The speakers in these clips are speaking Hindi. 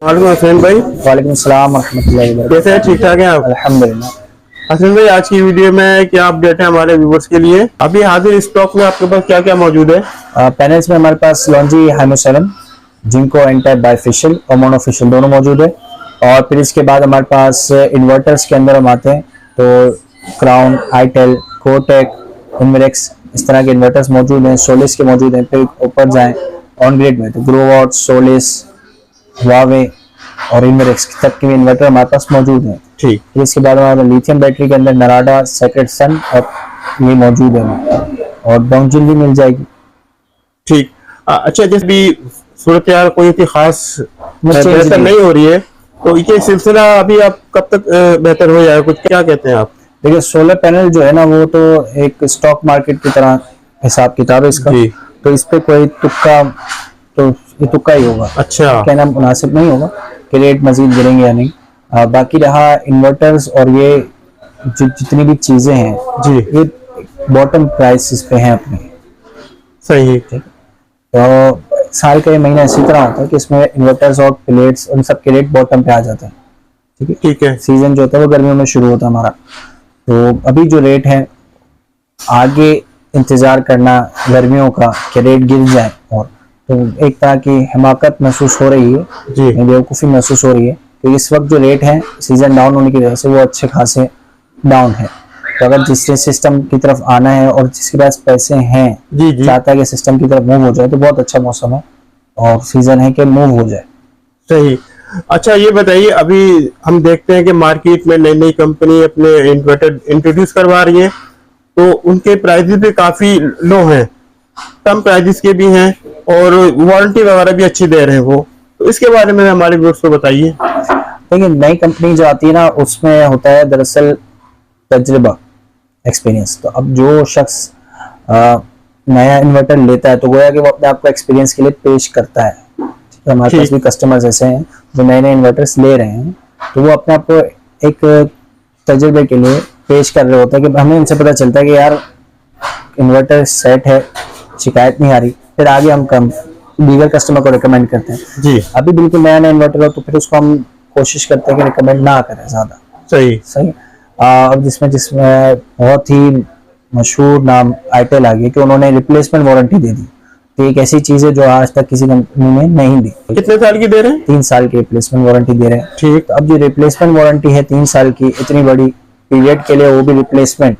वालेकुम हसनैन भाई। वालेकुम अस्सलाम रहमतुल्लाहि व बरकातहू। कैसे हैं? ठीक ठाक हैं आप? अल्हम्दुलिल्लाह। हसनैन भाई, आज की वीडियो में क्या अपडेट है हमारे व्यूवर्स के लिए? अभी हाजिर स्टॉक में आपके पास क्या क्या मौजूद है? पैनल्स में हमारे पास लॉन्जी हाइमो 7, जिनको एंटायर बाइफेशियल और मोनोफेशियल दोनों मौजूद है। और फिर इसके बाद हमारे पास इन्वर्टर्स के अंदर हम आते हैं तो क्राउन, आईटेल, कोटेक, इनवेरेक्स, इस तरह के इन्वर्टर्स मौजूद हैं। सोलिस के मौजूद हैं। फिर ऊपर जाएं ऑन ग्रिड में तो ग्रोवॉट, सोलिस, हुआवे और इनवेरेक्स तक के इन्वर्टर हमारे पास मौजूद हैं। ठीक। फिर इसके बाद हमारे लिथियम बैटरी के अंदर नराडा, सेक्रेट सन और ये मौजूद है और डोंगजिल भी मिल जाएगी। ठीक। अच्छा, जैसे भी सूरत यार कोई इतनी खास बेहतर नहीं हो रही है, तो ये सिलसिला अभी आप कब तक बेहतर हो जाएगा, कुछ क्या कहते हैं आप? देखिए, सोलर पैनल जो है ना, वो तो एक स्टॉक मार्केट की तरह हिसाब किताब है इसका। तो इस पे कोई तुक्का, तो ये तुक्का ही होगा। अच्छा। कहना मुनासिब नहीं होगा कि रेट मजीद गिरेंगे या नहीं। बाकी रहा इन्वर्टर्स और ये जितनी भी चीजें हैं जी, ये बॉटम प्राइसेस पे हैं अपने। सही। ठीक। तो साल का ये महीना इसी तरह होता है कि इसमें इन्वर्टर्स और प्लेट्स उन सब के रेट बॉटम पे आ जाते हैं। ठीक है, ठीक है। सीजन जो होता है वो गर्मियों में शुरू होता है हमारा। तो अभी जो रेट है, आगे इंतजार करना गर्मियों का कि रेट गिर जाए, और तो एक तरह की हिमाकत महसूस हो रही है जी, बेवकूफ़ी महसूस हो रही है। तो इस वक्त जो रेट है सीजन डाउन होने की वजह से वो अच्छे खासे डाउन है। तो अगर जिससे सिस्टम की तरफ आना है और जिसके पास पैसे हैं, जी जी, चाहता है कि सिस्टम की तरफ मूव हो जाए, तो बहुत अच्छा मौसम है और सीजन है कि मूव हो जाए। सही। अच्छा, ये बताइए, अभी हम देखते हैं कि मार्केट में नई नई कंपनी अपने इन्वर्टर इंट्रोड्यूस करवा रही है, तो उनके प्राइसेस भी काफी लो हैं, कम प्राइसेस के भी हैं और वारंटी वगैरह भी अच्छी दे रहे हैं वो। तो इसके बारे में हमारे व्यूअर्स को बताइए। देखिए, नई कंपनी जो आती है ना, उसमें होता है दरअसल तजुर्बा, एक्सपीरियंस। तो अब जो शख्स नया इन्वर्टर लेता है तो गोया कि वो अपने आप को एक्सपीरियंस के लिए पेश करता है। तो हमारे पास भी कस्टमर्स ऐसे हैं जो नए नए इन्वर्टर्स ले रहे हैं, तो वो अपने आप को एक तजुर्बे के लिए पेश कर रहे होते हैं कि हमें इनसे पता चलता है कि यार इन्वर्टर सेट है, शिकायत नहीं आ रही। फिर आगे हम कम दीगर कस्टमर को रिकमेंड करते हैं। जी, अभी बिल्कुल नया नया इन्वर्टर हो तो फिर उसको हम कोशिश करते हैं कि रिकमेंड ना करें ज्यादा। सही सही। अब जिसमें जिसमें बहुत ही मशहूर नाम आईटेल आ गया कि उन्होंने रिप्लेसमेंट वारंटी दे दी। तो एक ऐसी चीज है जो आज तक किसी कंपनी ने नहीं दी। कितने साल की दे रहे हैं? 3 साल की रिप्लेसमेंट वारंटी दे रहे हैं। ठीक। तो अब जो रिप्लेसमेंट वारंटी है 3 साल की, इतनी बड़ी पीरियड के लिए, वो भी रिप्लेसमेंट,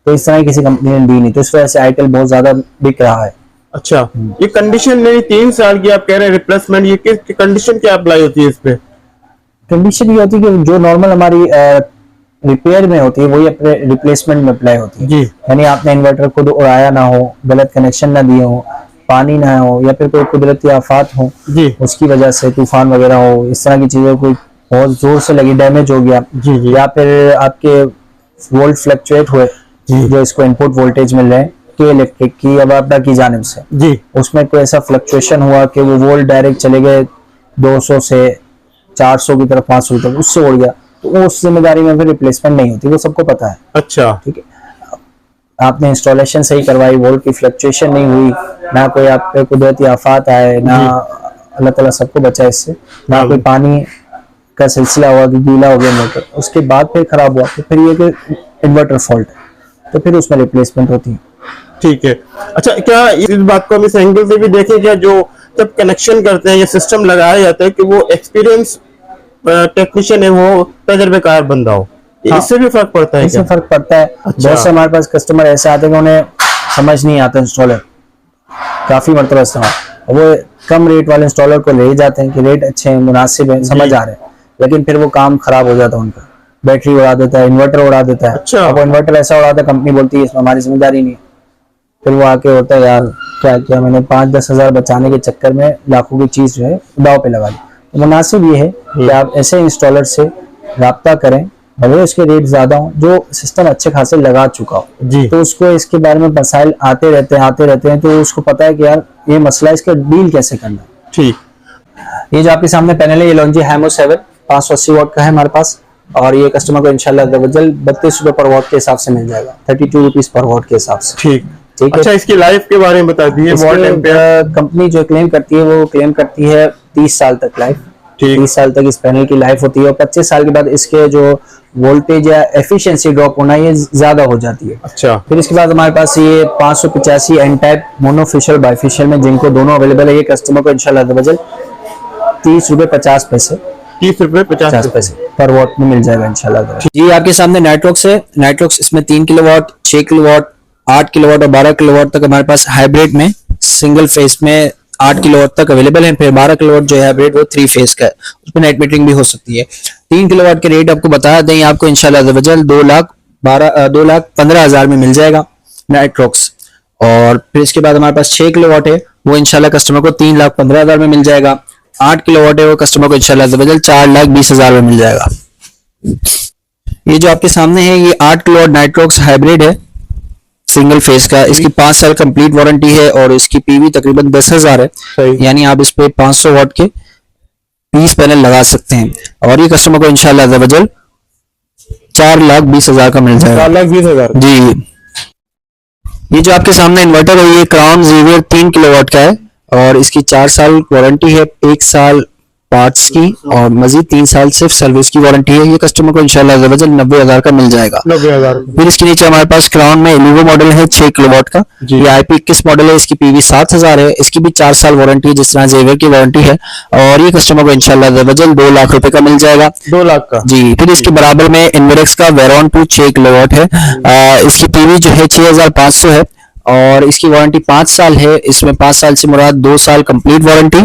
तो इस तरह किसी कंपनी ने दी नहीं। तो इस वजह से आईटेल बहुत ज्यादा बिक रहा है। अच्छा, ये कंडीशन नहीं 3 साल की आप कह रहे हैं रिप्लेसमेंट, ये किस कंडीशन क्या अप्लाई होती है इस पे? कंडीशन ये होती है कि जो नॉर्मल हमारी रिपेयर में होती है वही अपने रिप्लेसमेंट में अप्लाई होती है। जी, यानी आपने इन्वर्टर खुद उड़ाया ना हो, गलत कनेक्शन ना दिए हो, पानी ना हो, या फिर कोई कुदरती आफात हो, जी उसकी वजह से तूफान वगैरह हो, इस तरह की चीजें, कोई बहुत जोर से लगी, डैमेज हो गया, जी, जी या फिर आपके वोल्ट फ्लक्चुएट हुए, जी, जो इसको इनपुट वोल्टेज मिल रहे हैं के इलेक्ट्रिक की या वापडा की जानिब से, जी, उसमें कोई ऐसा फ्लक्चुएशन हुआ कि वो वोल्ट डायरेक्ट चले गए 200 से 400 की तरफ, 500 की तरफ, उससे उड़ गया, तो उस जिम्मेदारी में फिर रिप्लेसमेंट नहीं होती, वो सबको पता है। अच्छा, ठीक है, आपने इंस्टॉलेशन सही करवाई, वोल्ट की फ्लक्चुएशन नहीं हुई, ना कोई आप पे कुदरती आफात आए, ना अल्लाह ताला सबको बचाए इससे, ना कोई पानी का सिलसिला हुआ कि गीला हो गया इन्वर्टर, उसके बाद फिर खराब हुआ, तो फिर ये कि इन्वर्टर फॉल्ट है, तो फिर उसमें रिप्लेसमेंट होती है। ठीक है। अच्छा, क्या इस बात को हम इस एंगल से भी देखें क्या, जो जब कनेक्शन करते हैं या सिस्टम लगाया जाता है कि वो एक्सपीरियंस टेक्नीशियन है, वो तजर्बेकार बंदा हो, हाँ, इससे भी फर्क पड़ता है? इससे क्या फर्क पड़ता है। अच्छा। बहुत से हमारे पास कस्टमर ऐसे आते हैं कि उन्हें समझ नहीं आता इंस्टॉलर, काफी मरतबा इस्तेमाल, वो कम रेट वाले इंस्टॉलर को ले जाते हैं कि रेट अच्छे हैं, मुनासिब है, समझ आ रहे हैं, लेकिन फिर वो काम खराब हो जाता है उनका, बैटरी उड़ा देता है, इन्वर्टर उड़ा देता है। अच्छा। अब वो इन्वर्टर ऐसा उड़ाता है, कंपनी बोलती है इसमें हमारी जिम्मेदारी नहीं है। फिर वो आके होता है, यार क्या किया मैंने, 5-10 हजार बचाने के चक्कर में लाखों की चीज जो है दाव पे लगा दी। तो मुनासिब ये है कि आप ऐसे इंस्टॉलर से राब्ता करें, भले उसके रेट ज्यादा हो, जो सिस्टम अच्छे खासे लगा चुका हो, जी, तो उसको इसके बारे में मसाइल आते रहते हैं, तो उसको पता है कि यार ये मसला, इसका डील कैसे करना है। ठीक। ये जो आपके सामने पैनल है, ये लॉन्जी हाइमो 7 580 वाट का है हमारे पास, और ये कस्टमर को इंशाल्लाह 32 रुपए पर वाट के हिसाब से मिल जाएगा, 32 रुपीज पर वाट के हिसाब से। ठीक। ठीक है। अच्छा, इसकी लाइफ के बारे में बता दीजिए। वॉट एम्पेयर कंपनी जो क्लेम करती है वो क्लेम करती है 30 साल तक लाइफ। ठीक। 30 साल तक इस पैनल की लाइफ होती है, और 25 साल के बाद इसके जो वोल्टेज या एफिशिएंसी ड्रॉप होना ये ज्यादा हो जाती है। अच्छा, फिर इसके बाद हमारे पास ये 585 एन टाइप मोनोफिशियल बाइफिशियल में, जिनको दोनों अवेलेबल है। ये कस्टमर को इंशाल्लाह बजट 30 रुपए 50 पैसे 30 रुपए 50 पैसे पर वॉट में मिल जाएगा इंशाल्लाह। जी आपके सामने नाइट्रॉक्स है। नाइट्रॉक्स इसमें 3 किलोवाट, 6 किलोवाट, 8 किलोवाट और 12 किलोवाट तक हमारे पास हाइब्रिड में सिंगल फेस में 8 किलोवाट तक अवेलेबल है। फिर 12 किलोवाट जो है हाइब्रिड वो 3 फेस का है, उसमें नाइट मीटरिंग भी हो सकती है। 3 किलोवाट के रेट आपको बता दें, आपको इंशाल्लाह 2,15,000 में मिल जाएगा नाइट्रॉक्स। और फिर इसके बाद हमारे पास 6 किलोवाट है, वो इंशाल्लाह कस्टमर को 3,15,000 में मिल जाएगा। 8 किलोवाट है वो कस्टमर को इंशाल्लाह 4,20,000 में मिल जाएगा। ये जो आपके सामने है ये 8 किलोवाट नाइट्रॉक्स हाइब्रिड है सिंगल फेस का। इसकी 5 साल कंप्लीट वारंटी है और इसकी पीवी तकरीबन 10,000 है, यानी आप इस पे 500 वाट के 20 पैनल लगा सकते हैं। और ये कस्टमर को इंशाल्लाह 4,20,000 का मिल जाएगा। 4,20,000 जी। ये जो आपके सामने इन्वर्टर है ये क्राउन ज़ेवियर 3 किलोवाट का है और इसकी 4 साल वारंटी है, 1 साल पार्ट्स की और मजीद 3 साल सिर्फ सर्विस की वारंटी है। ये कस्टमर को इंशाल्लाह 90,000 का मिल जाएगा। 90,000। फिर इसके नीचे हमारे पास क्राउन में एलिगो मॉडल है 6 किलोवाट का। ये IP21 मॉडल है, इसकी पीवी 7,000 है, इसकी भी 4 साल वारंटी है जिस तरह ज़ेवियर की वारंटी है। और ये कस्टमर को इंशाल्लाह 2 लाख रुपए का मिल जाएगा। 2 लाख का जी। फिर इसके बराबर में इन्वेरेक्स का वेरॉन 2 6 किलोवाट है। इसकी पीवी जो है 6,500 है और इसकी वारंटी 5 साल है। इसमें 5 साल से मुराद 2 साल कंप्लीट वारंटी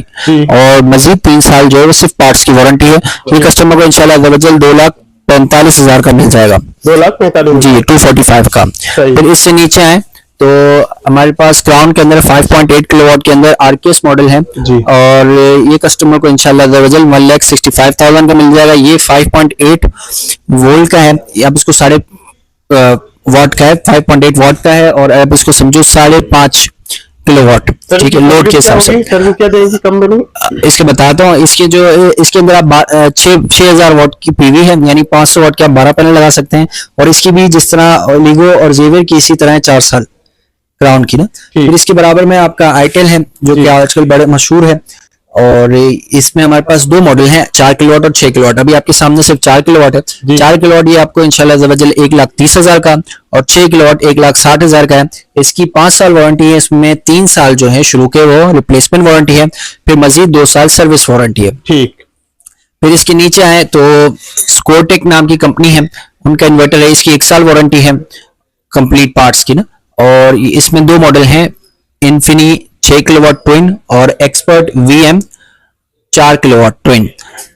और मजीद 3 साल जो है वो सिर्फ पार्ट्स की वारंटी है। ये कस्टमर को इंशाल्लाह 2,45,000 का मिल जाएगा। 2,45,000 जी 245 का। फिर इससे नीचे आए तो हमारे पास क्राउन के अंदर 5.8 किलोवाट के अंदर RKS मॉडल है और ये कस्टमर को इंशाल्लाह 1,65,000 का मिल जाएगा। ये 5.8 वोल्ट का है, आप इसको 5.5 वाट का है, 5.8 वाट का है और आप इसको समझो 5.5 किलोवाट, ठीक है, लोड के हिसाब से। सर्विस क्या देगी कंपनी? इसके बताता हूँ। इसके अंदर आप 6,000 वाट की पीवी है, यानी 500 वाट के आप 12 पैनल लगा सकते हैं। और इसकी भी जिस तरह लिगो और ज़ेवियर की इसी तरह 4 साल क्राउन की ना। फिर इसके बराबर में आपका आईटेल है जो कि आजकल बड़े मशहूर है और इसमें हमारे पास 2 मॉडल हैं, 4 किलोवाट और 6 किलोवाट। अभी आपके सामने सिर्फ 4 किलोवाट है। 4 किलोवाट ये आपको इंशाल्लाह 1,30,000 का और 6 किलोवाट 1,60,000 का है। इसकी 5 साल वारंटी है, इसमें 3 साल जो है शुरू के वो रिप्लेसमेंट वारंटी है, फिर मजीद 2 साल सर्विस वारंटी है। ठीक। फिर इसके नीचे आए तो स्कोटेक नाम की कंपनी है, उनका इन्वर्टर है, इसकी 1 साल वारंटी है कंप्लीट पार्ट्स की ना। और इसमें 2 मॉडल हैं, इन्फिनी 6 किलोवाट ट्विन और एक्सपर्ट VM 4 किलोवाट ट्विन।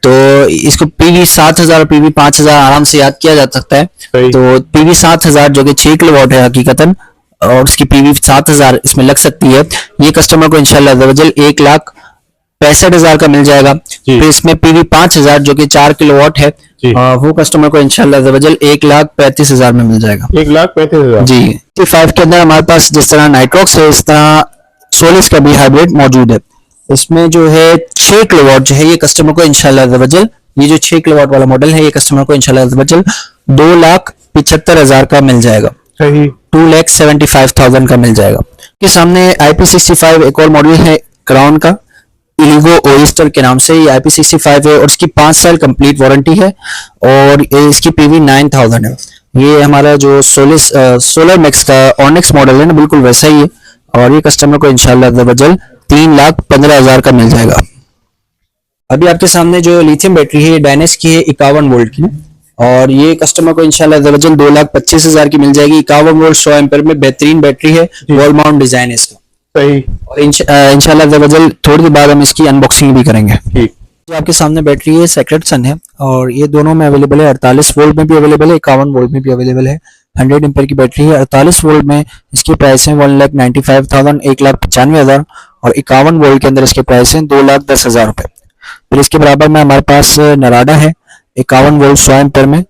तो इसको पीवी 7,000 और पीवी 5,000 आराम से याद किया जा सकता है। तो पीवी 7,000 जो कि 6 किलोवाट है हकीकतन और उसकी पीवी 7,000 इसमें लग सकती है। ये कस्टमर को इंशाल्लाह 1,65,000 का मिल जाएगा। फिर इसमें पीवी 5,000 जो कि 4 किलोवाट है वो कस्टमर को इंशाल्लाह 1,35,000 में मिल जाएगा। 1,35,000 जी। 5 के अंदर हमारे पास जिस तरह नाइट्रॉक्स है इस तरह सोलिस का भी हाइब्रिड मौजूद है। इसमें जो है 6 किलोवाट जो है ये कस्टमर को इंशाल्लाह ये जो 6 किलोवाट वाला मॉडल है ये कस्टमर को इंशाल्लाह 2,75,000 का मिल जाएगा। सही। 2,75,000 का मिल जाएगा। के सामने IP65 एक और मॉडल है क्राउन का, इलिगो ओइस्टर के नाम से। ये IP65 है और इसकी 5 साल कंप्लीट वारंटी है और इसकी पीवी 9,000 है। ये हमारा जो सोलर मैक्स का ऑनेक्स मॉडल है ना, बिल्कुल वैसा ही है और ये कस्टमर को इंशाल्लाह 3,15,000 का मिल जाएगा। अभी आपके सामने जो लिथियम बैटरी है ये डायनेस की है 51 वोल्ट की और ये कस्टमर को इंशाल्लाह 2,25,000 की मिल जाएगी। 51 वोल्ट 100 एम्पीयर में बेहतरीन बैटरी है, वॉल माउंट डिजाइन है इसका। सही। और इंशाल्लाह थोड़ी देर बाद हम इसकी अनबॉक्सिंग भी करेंगे। ठीक। जो आपके सामने बैटरी है सेक्रेट सन है और ये दोनों में अवेलेबल है। 48 वोल्ट में भी अवेलेबल है, 51 वोल्ट में भी अवेलेबल है। 100 एम्पीयर की बैटरी है। 48 वोल्ट में इसकी प्राइस है 1,95,000 1,95,000 और 51 वोल्ट के अंदर इसके प्राइस है 2,10,000 रुपए। फिर इसके बराबर में हमारे पास नराडा है 51 वोल्ट 100 एम्पीयर में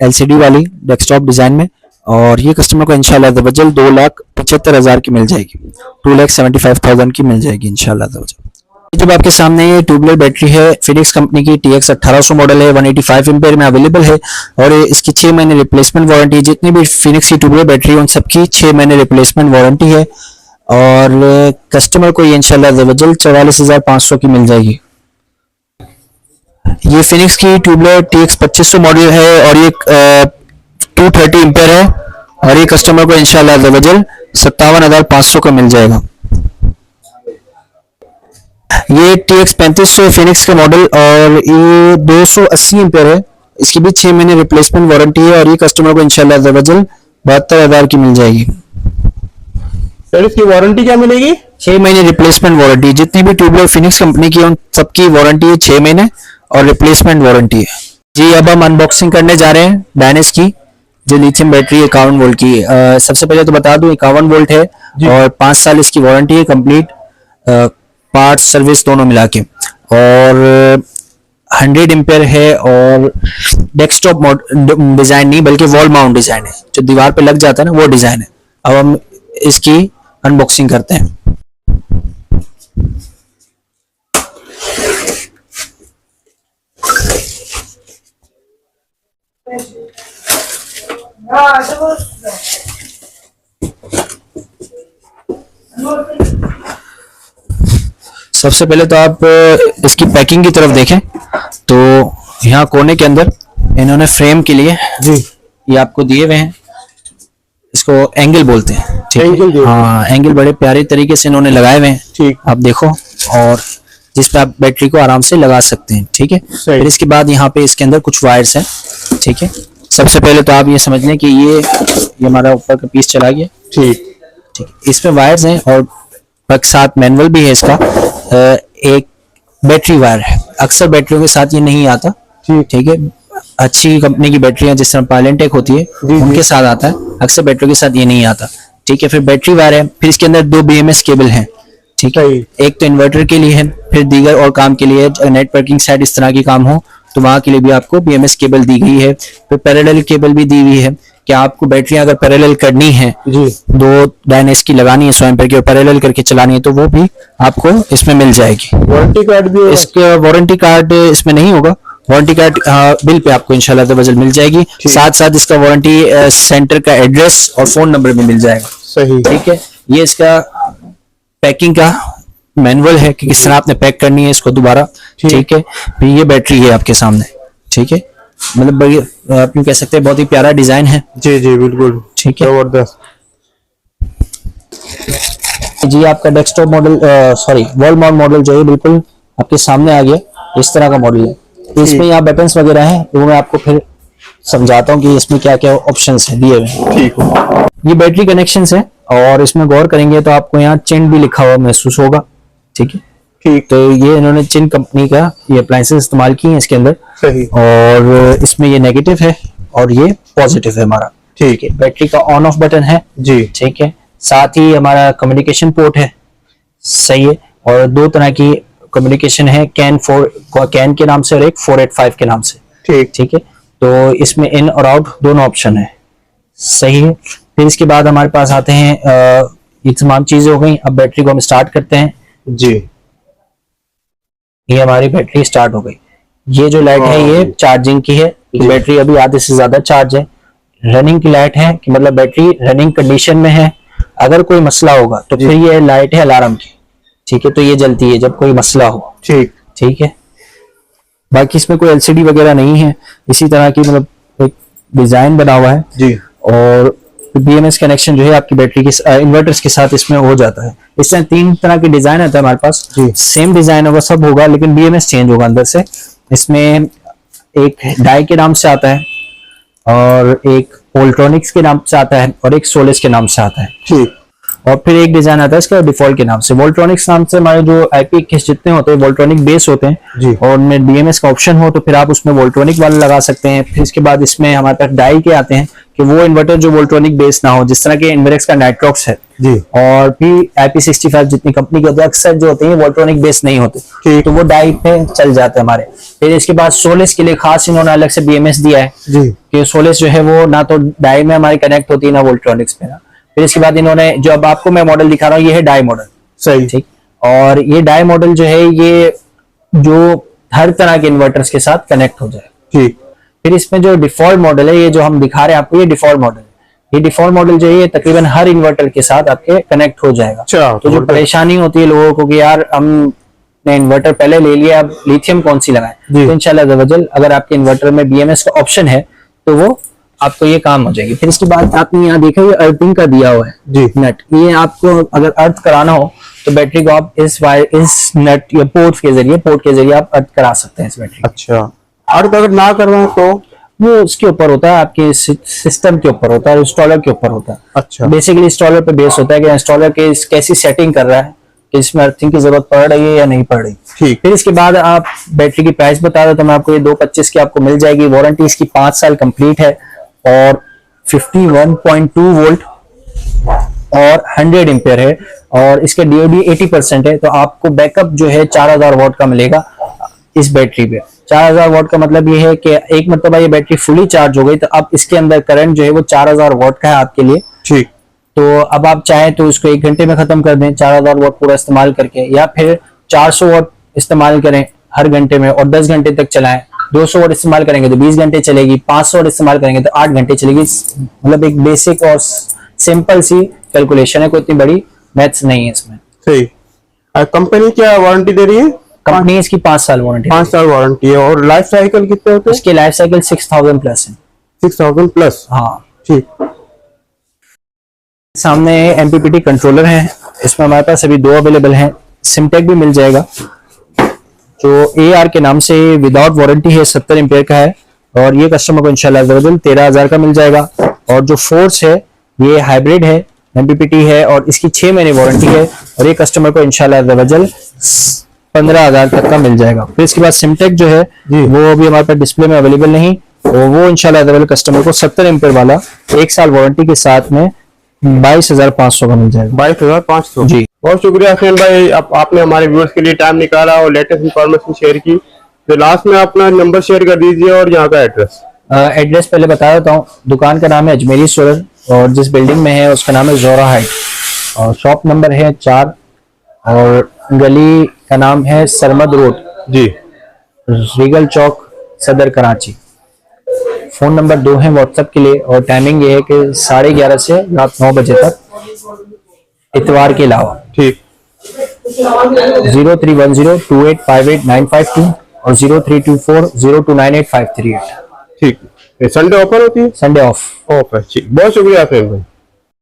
LCD वाली डेस्कटॉप डिजाइन में और ये कस्टमर को इंशाल्लाह 2,75,000 की मिल जाएगी। 2,75,000 की मिल जाएगी इंशाल्लाह। जब आपके सामने ये ट्यूबलेट बैटरी है फिनिक्स कंपनी की TX 1800 मॉडल है, 185 एम्पीयर में अवेलेबल है और इसकी 6 महीने रिप्लेसमेंट वारंटी है। जितनी भी फिनिक्स की ट्यूबलेट बैटरी है उन सबकी 6 महीने रिप्लेसमेंट वारंटी है और कस्टमर को ये इंशाल्लाह 44,500 की मिल जाएगी। ये फिनिक्स की ट्यूबलर TX 2500 मॉडल है और ये 230 एम्पेयर है और ये कस्टमर को इंशाल्लाह अज़्ज़-व-जल 57,500 का मिल जाएगा। ये TX 3500 फिनिक्स का मॉडल और ये 280 एम्पेयर है। इसकी भी 6 महीने रिप्लेसमेंट वारंटी है और ये कस्टमर को इंशाल्लाह अज़्ज़-व-जल 72,000 की मिल जाएगी। सर इसकी वारंटी क्या मिलेगी? 6 महीने रिप्लेसमेंट वारंटी। जितनी भी ट्यूबलर फिनिक्स कंपनी की उन सबकी वारंटी है 6 महीने और रिप्लेसमेंट वारंटी है। जी अब हम अनबॉक्सिंग करने जा रहे हैं डायनेस की जो लिथियम बैटरी 51 वोल्ट की। सबसे पहले तो बता दूं 51 वोल्ट है और 5 साल इसकी वारंटी है कंप्लीट, पार्ट्स सर्विस दोनों मिला के, और 100 एम्पेयर है और डेस्कटॉप डिजाइन नहीं बल्कि वॉल माउंट डिजाइन है, जो दीवार पे लग जाता है ना वो डिजाइन है। अब हम इसकी अनबॉक्सिंग करते हैं। सबसे पहले तो आप इसकी पैकिंग की तरफ देखें तो यहाँ कोने के अंदर इन्होंने फ्रेम के लिए जी ये आपको दिए हुए हैं, इसको एंगल बोलते हैं, ठीक है? हाँ एंगल बड़े प्यारे तरीके से इन्होंने लगाए हुए हैं, ठीक। आप देखो, और जिस पे आप बैटरी को आराम से लगा सकते हैं, ठीक है? फिर इसके बाद यहाँ पे इसके अंदर कुछ वायर्स हैं, ठीक है? सबसे पहले तो आप ये समझ लें कि ये हमारा ऊपर का पीस चला गया, ठीक ठीक। इसमें वायर्स हैं और साथ मैनुअल भी है इसका। एक बैटरी वायर है, अक्सर बैटरियों के साथ ये नहीं आता, ठीक है? अच्छी कंपनी की बैटरियां जिस तरह पायलेंटेक होती है उनके साथ आता है, अक्सर बैटरियों के साथ ये नहीं आता, ठीक है? फिर बैटरी वायर है, फिर इसके अंदर 2 BMS केबल हैं, ठीक है? एक तो इन्वर्टर के लिए है, फिर दीगर और काम के लिए नेटवर्किंग साइड इस तरह की काम हो तो वहां के लिए भी आपको BMS केबल दी गई है। फिर पैरेलल केबल भी दी हुई है कि आपको बैटरी अगर पैरेलल करनी है, दो डायनेस की लगानी है स्वयं पर की और पैरेलल करके चलानी है तो वो भी आपको इसमें मिल जाएगी। वारंटी कार्ड भी इसका वारंटी कार्ड इसमें नहीं होगा, वारंटी कार्ड बिल पे आपको इंशाल्लाह अज़्ज़-व-जल मिल जाएगी। साथ साथ इसका वारंटी सेंटर का एड्रेस और फोन नंबर भी मिल जाएगा, सही, ठीक है? ये इसका पैकिंग का मैनुअल है कि किस तरह आपने पैक करनी है इसको दोबारा, ठीक है? फिर ये बैटरी है आपके सामने, ठीक है? मतलब आप यूं कह सकते हैं बहुत ही प्यारा डिजाइन है। जी जी बिल्कुल, ठीक है, जबरदस्त। जी आपका desktop model sorry wall mount model जो है बिल्कुल आपके सामने आ गया, इस तरह का मॉडल है। इसमें यहाँ बटन्स वगैरह हैं तो मैं आपको फिर समझाता हूँ कि इसमें क्या क्या ऑप्शंस हैं दिए हुए। ठीक, ये बैटरी कनेक्शंस है और इसमें गौर करेंगे तो आपको यहाँ चिन भी लिखा हुआ महसूस होगा, ठीक है? ठीक, तो ये इन्होंने चिन कंपनी का ये अप्लायंसेस इस्तेमाल की हैं इसके अंदर, सही। और इसमें ये नेगेटिव है और ये पॉजिटिव है हमारा, ठीक है? बैटरी का ऑन ऑफ बटन है, जी, ठीक है? साथ ही हमारा कम्युनिकेशन पोर्ट है, सही है? और 2 तरह की कम्युनिकेशन है, कैन के नाम से और एक 485 के नाम से, ठीक, ठीक है? तो इसमें इन और आउट दोनों ऑप्शन है, सही है? फिर इसके बाद हमारे पास आते हैं ये तमाम चीजें हो गई। अब बैटरी को हम स्टार्ट करते हैं। जी, ये हमारी बैटरी स्टार्ट हो गई। ये जो लाइट है ये चार्जिंग की है, बैटरी अभी आधे से ज्यादा चार्ज है। रनिंग की लाइट है कि मतलब बैटरी रनिंग कंडीशन में है, अगर कोई मसला होगा तो फिर ये लाइट है अलार्म की, ठीक है? तो ये जलती है जब कोई मसला हो, ठीक, ठीक है? बाकी इसमें कोई LCD वगैरह नहीं है, इसी तरह की मतलब एक डिजाइन बना हुआ है जी। और BMS कनेक्शन जो है आपकी बैटरी के इन्वर्टर्स के साथ इसमें हो जाता है। इस तरह 3 तरह के डिजाइन आता है हमारे पास, सेम डिजाइन होगा, सब होगा, लेकिन BMS चेंज होगा अंदर से। इसमें एक डाई के नाम से आता है और एक वोल्ट्रॉनिक्स के नाम से आता है और एक सोलिस के नाम से आता है, ठीक। और फिर एक डिजाइन आता है इसका डिफॉल्ट के नाम से। वोल्ट्रॉनिक्स नाम से हमारे जो IP21 जितने होते हैं वोल्ट्रॉनिक बेस होते हैं और उनमें BMS का ऑप्शन हो तो फिर आप उसमें वोल्ट्रॉनिक वाला लगा सकते हैं। फिर इसके बाद इसमें हमारे पास डाई के आते हैं कि वो इन्वर्टर जो वोल्ट्रॉनिक बेस ना हो, जिस तरह के इन्वर्टेक्स का नाइट्रॉक्स है जी, और भी IP65 जितनी कंपनी के होते हैं अक्सर जो होते हैं वोल्ट्रॉनिक बेस नहीं होते, तो वो डाई पे चल जाते हैं हमारे। फिर इसके बाद सोलिस के लिए खास इन्होंने अलग से BMS दिया है जी, कि सोलिस जो है वो ना तो डाई में हमारी कनेक्ट होती है ना वोल्ट्रॉनिक्स में ना। फिर इसके बाद इन्होंने जो अब आपको मैं मॉडल दिखा रहा हूँ ये है डाई मॉडल, सही, ठीक? और ये डाई मॉडल जो है ये जो हर तरह के इन्वर्टर्स के साथ कनेक्ट हो जाए, ठीक। फिर इसमें जो डिफॉल्ट मॉडल है ये जो हम दिखा रहे हैं आपको, ये डिफॉल्ट मॉडल है। ये डिफॉल्ट मॉडल जो है ये तकरीबन हर इन्वर्टर के साथ आपके कनेक्ट हो जाएगा। अच्छा, तो जो परेशानी होती है लोगों को कि यार हम आपने इन्वर्टर पहले ले लिया, अब लिथियम कौन सी लगाएं, जी। तो इंशाल्लाह वजल अगर आपके इन्वर्टर में BMS का ऑप्शन है तो वो आपको ये काम हो जाएगी। फिर इसके बाद आपने यहाँ देखा ये अर्थिंग का दिया हुआ है जी। नट, ये आपको अगर अर्थ कराना हो तो बैटरी को आप इस नट या पोर्ट के जरिए आप अर्थ करा सकते हैं इस बैटरी को। अच्छा, और अगर ना करवाएं तो वो उसके ऊपर होता है, आपके सिस्टम के ऊपर होता है, इंस्टॉलर के ऊपर होता है। अच्छा, बेसिकली इंस्टॉलर पे बेस होता है कि इंस्टॉलर के कैसी सेटिंग कर रहा है कि इसमें अर्थिंग की जरूरत पड़ रही है या नहीं पड़ रही। ठीक। फिर इसके बाद आप बैटरी की प्राइस बता दो तो मैं आपको ये 225 की आपको मिल जाएगी। वारंटी इसकी 5 साल कंप्लीट है और 51.2 वोल्ट और 100 एम्पेयर है और इसके DOD 80% है, तो आपको बैकअप जो है 4000 वॉट का मिलेगा इस बैटरी पे। 4000 वॉट का मतलब ये है कि एक मरतबा ये बैटरी फुली चार्ज हो गई तो अब इसके अंदर करंट जो है वो 4000 वॉट का है आपके लिए। ठीक। तो अब आप चाहें तो इसको 1 घंटे में खत्म कर दें 4000 वॉट पूरा इस्तेमाल करके, या फिर 400 वॉट इस्तेमाल करें हर घंटे में और 10 घंटे तक चलाएं। 200 वॉट इस्तेमाल करेंगे तो 20 घंटे चलेगी, 500 वॉट इस्तेमाल करेंगे तो 8 घंटे चलेगी। मतलब एक बेसिक और सिंपल सी कैलकुलेशन है, कोई इतनी बड़ी मैथ्स नहीं है इसमें। सही। कंपनी क्या वारंटी दे रही है? कंपनी इसकी 5 साल वारंटी, 5 साल वारंटी है। और लाइफ साइकिल कितने होते हैं? इसके लाइफ साइकिल 6000 प्लस है। 6000 प्लस। हाँ। ठीक। सामने MPPT कंट्रोलर है, इसमें हमारे पास अभी 2 अवेलेबल हैं। सिमटेक भी मिल जाएगा जो AR के नाम से विदाउट वारंटी है, 70 एम्पेयर का है और ये कस्टमर को इंशाल्लाह 13,000 का मिल जाएगा। और जो फोर्स है ये हाइब्रिड है, MPPT है और इसकी 6 महीने वारंटी है और ये कस्टमर को इंशाल्लाह 15,000 तक का मिल जाएगा। फिर इसके बाद सिमटेक जो है वो अभी हमारे पास डिस्प्ले में अवेलेबल नहीं, तो वो इंशाल्लाह कस्टमर को 70 एम्पेयर वाला 1 साल वारंटी के साथ में 22,500 का मिल जाएगा। 22,500। जी। बहुत शुक्रिया हसनैन भाई, आपने हमारे व्यूअर्स के लिए टाइम निकाला और लेटेस्ट इंफॉर्मेशन शेयर की। तो लास्ट में अपना नंबर शेयर कर दीजिए और यहाँ का एड्रेस। एड्रेस पहले बता देता हूँ। दुकान का नाम है अजमेरी सोलर और जिस बिल्डिंग में है उसका नाम है जोरा हाइट और शॉप नंबर है 4 और गली का नाम है सरमद रोड जी, रीगल चौक, सदर कराची। फोन नंबर 2 है व्हाट्सएप के लिए और टाइमिंग ये है कि 11:30 से रात 9 बजे तक इतवार के अलावा। ठीक। 03102858 और 03240298 538। ठीक। संडे ओपन होती है? Sunday off. ऑफ है। ठीक, बहुत शुक्रिया हसनैन भाई।